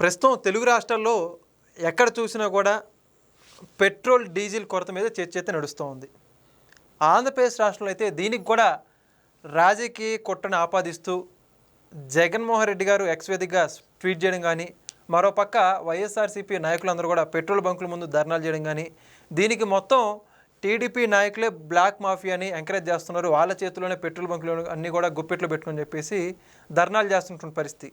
ప్రస్తుతం తెలుగు రాష్ట్రాల్లో ఎక్కడ చూసినా కూడా పెట్రోల్ డీజిల్ కొరత మీద చర్చ అయితే నడుస్తూ ఉంది. ఆంధ్రప్రదేశ్ రాష్ట్రంలో అయితే దీనికి కూడా రాజకీయ కుట్రను ఆపాదిస్తూ జగన్మోహన్ రెడ్డి గారు ఎక్స్ వేదికగా ట్వీట్ చేయడం కానీ, మరోపక్క వైఎస్ఆర్సీపీ నాయకులందరూ కూడా పెట్రోల్ బంకుల ముందు ధర్నాలు చేయడం కానీ, దీనికి మొత్తం టీడీపీ నాయకులే బ్లాక్ మాఫియాని ఎంకరేజ్ చేస్తున్నారు, వాళ్ళ చేతిలోనే పెట్రోల్ బంకులు అన్నీ కూడా గుప్పెట్లు పెట్టుకొని చెప్పేసి ధర్నాలు చేస్తున్న పరిస్థితి.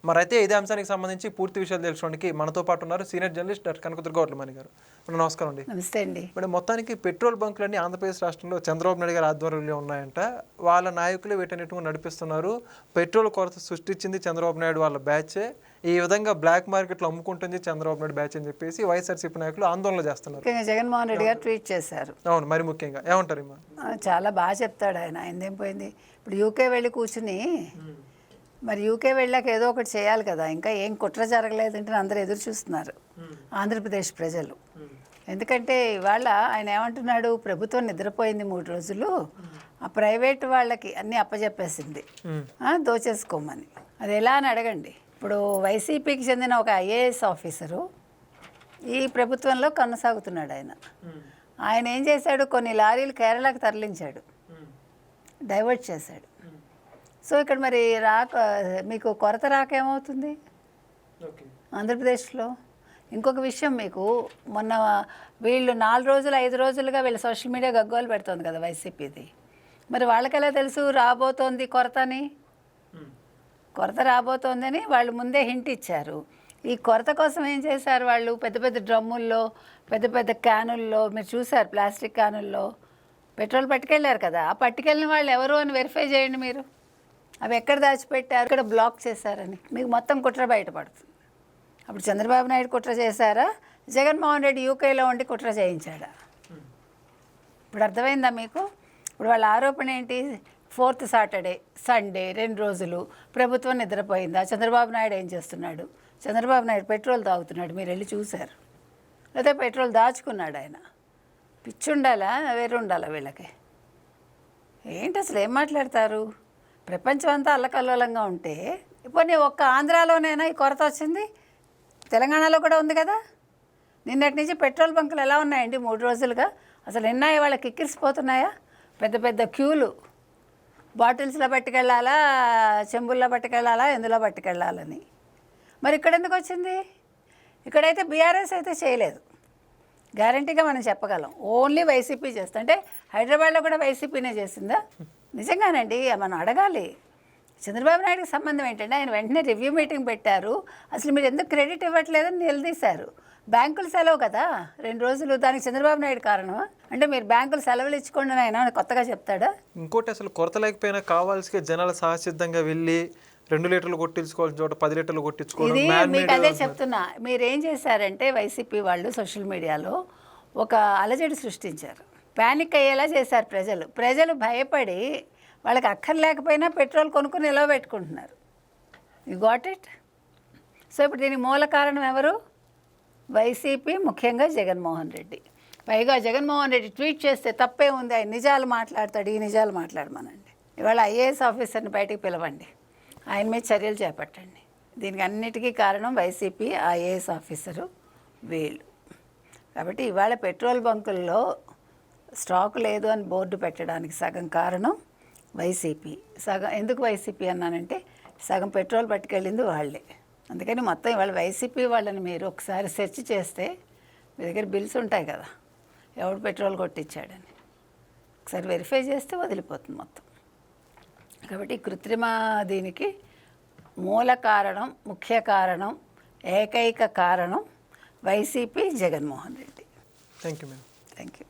మరైతే ఇదే అంశానికి సంబంధించి పూర్తి విషయాలు తెలుసుకోవడానికి మనతో పాటు ఉన్నారు senior journalist doctor Kanakadurga Vadlamani గారు. నమస్కారం అండి. నమస్తే అండి. మేడం, మొత్తానికి పెట్రోల్ బంకులన్నీ ఆంధ్రప్రదేశ్ రాష్ట్రంలో చంద్రబాబు నాయుడు గారి ఆధ్వర్యంలో ఉన్నాయంట. వాళ్ళ నాయకులు వీటన్నిటిని నడిపిస్తున్నారు. పెట్రోల్ కొరత సృష్టించింది చంద్రబాబు నాయుడు వాళ్ళ బ్యాచే, ఈ విధంగా బ్లాక్ మార్కెట్లో అమ్ముకుంటుంది చంద్రబాబు నాయుడు బ్యాచ్ అని చెప్పేసి వైఎస్ఆర్సీపీ నాయకులు ఆందోళన చేస్తున్నారు. జగన్మోహన్ రెడ్డి గారు ట్వీట్ చేశారు. అవును, మరి ముఖ్యంగా ఏమంటారు? చాలా బాగా చెప్తాడు ఆయన. ఆయనదేం పోయింది. ఇప్పుడు యూకే వెళ్ళి కూర్చుని, మరి యూకే వెళ్ళాక ఏదో ఒకటి చేయాలి కదా, ఇంకా ఏం కుట్ర జరగలేదంటే అందరూ ఎదురు చూస్తున్నారు ఆంధ్రప్రదేశ్ ప్రజలు. ఎందుకంటే ఇవాళ ఆయన ఏమంటున్నాడు, ప్రభుత్వం నిద్రపోయింది 3 రోజులు, ఆ ప్రైవేట్ వాళ్ళకి అన్నీ అప్పచెప్పేసింది దోచేసుకోమని. అది ఎలా అని అడగండి. ఇప్పుడు వైసీపీకి చెందిన ఒక ఐఏఎస్ ఆఫీసరు ఈ ప్రభుత్వంలో కొనసాగుతున్నాడు. ఆయన ఏం చేశాడు, కొన్ని లారీలు కేరళకు తరలించాడు, డైవర్ట్ చేశాడు. సో ఇక్కడ మరి మీకు కొరత ఏమవుతుంది ఆంధ్రప్రదేశ్లో? ఇంకొక విషయం, మీకు మొన్న వీళ్ళు 4 రోజులు 5 రోజులుగా వీళ్ళ సోషల్ మీడియా గగ్గోలు పెడుతుంది కదా వైసీపీది. మరి వాళ్ళకెలా తెలుసు రాబోతోంది కొరతని? కొరత రాబోతోందని వాళ్ళు ముందే హింట్ ఇచ్చారు. ఈ కొరత కోసం ఏం చేశారు వాళ్ళు? పెద్ద పెద్ద డ్రమ్ముల్లో, పెద్ద పెద్ద క్యానుల్లో, మీరు చూసారు ప్లాస్టిక్ క్యానుల్లో పెట్రోల్ పట్టుకెళ్ళారు కదా. ఆ పట్టుకెళ్ళిన వాళ్ళు ఎవరు అని వెరిఫై చేయండి మీరు. అవి ఎక్కడ దాచిపెట్టారు, ఇక్కడ బ్లాక్ చేశారని మీకు మొత్తం కుట్ర బయటపడుతుంది. అప్పుడు చంద్రబాబు నాయుడు కుట్ర చేశారా, జగన్మోహన్ రెడ్డి యూకేలో ఉండి కుట్ర చేయించాడా? ఇప్పుడు అర్థమైందా మీకు? ఇప్పుడు వాళ్ళ ఆరోపణ ఏంటి? 4th సాటర్డే సండే 2 రోజులు ప్రభుత్వం నిద్రపోయిందా? చంద్రబాబు నాయుడు ఏం చేస్తున్నాడు? చంద్రబాబు నాయుడు పెట్రోల్ తాగుతున్నాడు, మీరు వెళ్ళి చూశారు. లేదా పెట్రోల్ దాచుకున్నాడు ఆయన. పిచ్చి ఉండాలా, వేరు ఉండాలా వీళ్ళకి? ఏంటి అసలు ఏం మాట్లాడతారు? ప్రపంచం అంతా అల్లకల్లోలంగా ఉంటే ఇప్పుడు ఒక్క ఆంధ్రాలోనైనా ఈ కొరత వచ్చింది? తెలంగాణలో కూడా ఉంది కదా. నిన్నటి నుంచి పెట్రోల్ బంకులు ఎలా ఉన్నాయండి 3 రోజులుగా? అసలు ఎన్నాయి వాళ్ళకి ఎక్కిరిసిపోతున్నాయా? పెద్ద పెద్ద క్యూలు, బాటిల్స్లో పట్టుకెళ్ళాలా, చెంబుల్లో పట్టుకెళ్ళాలా, ఎందులో పట్టుకెళ్ళాలని. మరి ఇక్కడ ఎందుకు వచ్చింది? ఇక్కడైతే బీఆర్ఎస్ అయితే చేయలేదు, గ్యారంటీగా మనం చెప్పగలం. ఓన్లీ వైసీపీ చేస్తా. అంటే హైదరాబాద్లో కూడా వైసీపీనే చేసిందా? నిజంగానండి, మనం అడగాలి. చంద్రబాబు నాయుడుకి సంబంధం ఏంటంటే ఆయన వెంటనే రివ్యూ మీటింగ్ పెట్టారు. అసలు మీరు ఎందుకు క్రెడిట్ ఇవ్వట్లేదని నిలదీశారు. బ్యాంకులు సెలవు కదా 2 రోజులు, దానికి చంద్రబాబు నాయుడు కారణమా? అంటే మీరు బ్యాంకులు సెలవులు ఇచ్చుకోండి ఆయన కొత్తగా చెప్తాడా? ఇంకోటి, అసలు కొరత లేకపోయినా కావాల్సిన జనాలు సహసిద్ధంగా వెళ్ళి 2 లీటర్లు కొట్టించుకోవాల్సిన చోట 10 లీటర్లు కొట్టించుకోవాలి. ఇది మీకు అదే చెప్తున్నా. మీరేం చేశారంటే వైసీపీ వాళ్ళు సోషల్ మీడియాలో ఒక అలజడి సృష్టించారు, ప్యానిక్ అయ్యేలా చేశారు. ప్రజలు భయపడి వాళ్ళకి అక్కర్లేకపోయినా పెట్రోల్ కొనుక్కుని నిలవ పెట్టుకుంటున్నారు. You got it? సో ఇప్పుడు దీనికి మూల కారణం ఎవరు? వైసీపీ, ముఖ్యంగా జగన్మోహన్ రెడ్డి. పైగా జగన్మోహన్ రెడ్డి ట్వీట్ చేస్తే తప్పే ఉంది, ఆయన నిజాలు మాట్లాడతాడు, ఈ నిజాలు మాట్లాడమనండి. ఇవాళ ఐఏఎస్ ఆఫీసర్ని బయటికి పిలవండి, ఆయన మీద చర్యలు చేపట్టండి. దీనికి అన్నిటికీ కారణం వైసీపీ, ఐఏఎస్ ఆఫీసరు వీళ్ళు. కాబట్టి ఇవాళ పెట్రోల్ బంకుల్లో స్టాక్ లేదు అని బోర్డు పెట్టడానికి సగం కారణం వైసీపీ. సగం ఎందుకు వైసీపీ అన్నానంటే సగం పెట్రోల్ పట్టుకెళ్ళింది వాళ్ళే. అందుకని మొత్తం ఇవాళ వైసీపీ వాళ్ళని మీరు ఒకసారి సెర్చ్ చేస్తే మీ దగ్గర బిల్స్ ఉంటాయి కదా, ఎవడు పెట్రోల్ కొట్టించాడని ఒకసారి వెరిఫై చేస్తే వదిలిపోతుంది మొత్తం. కాబట్టి కృత్రిమ దీనికి మూల కారణం, ముఖ్య కారణం, ఏకైక కారణం YCP, Jaganmohan Reddy. Thank you madam. Thank you.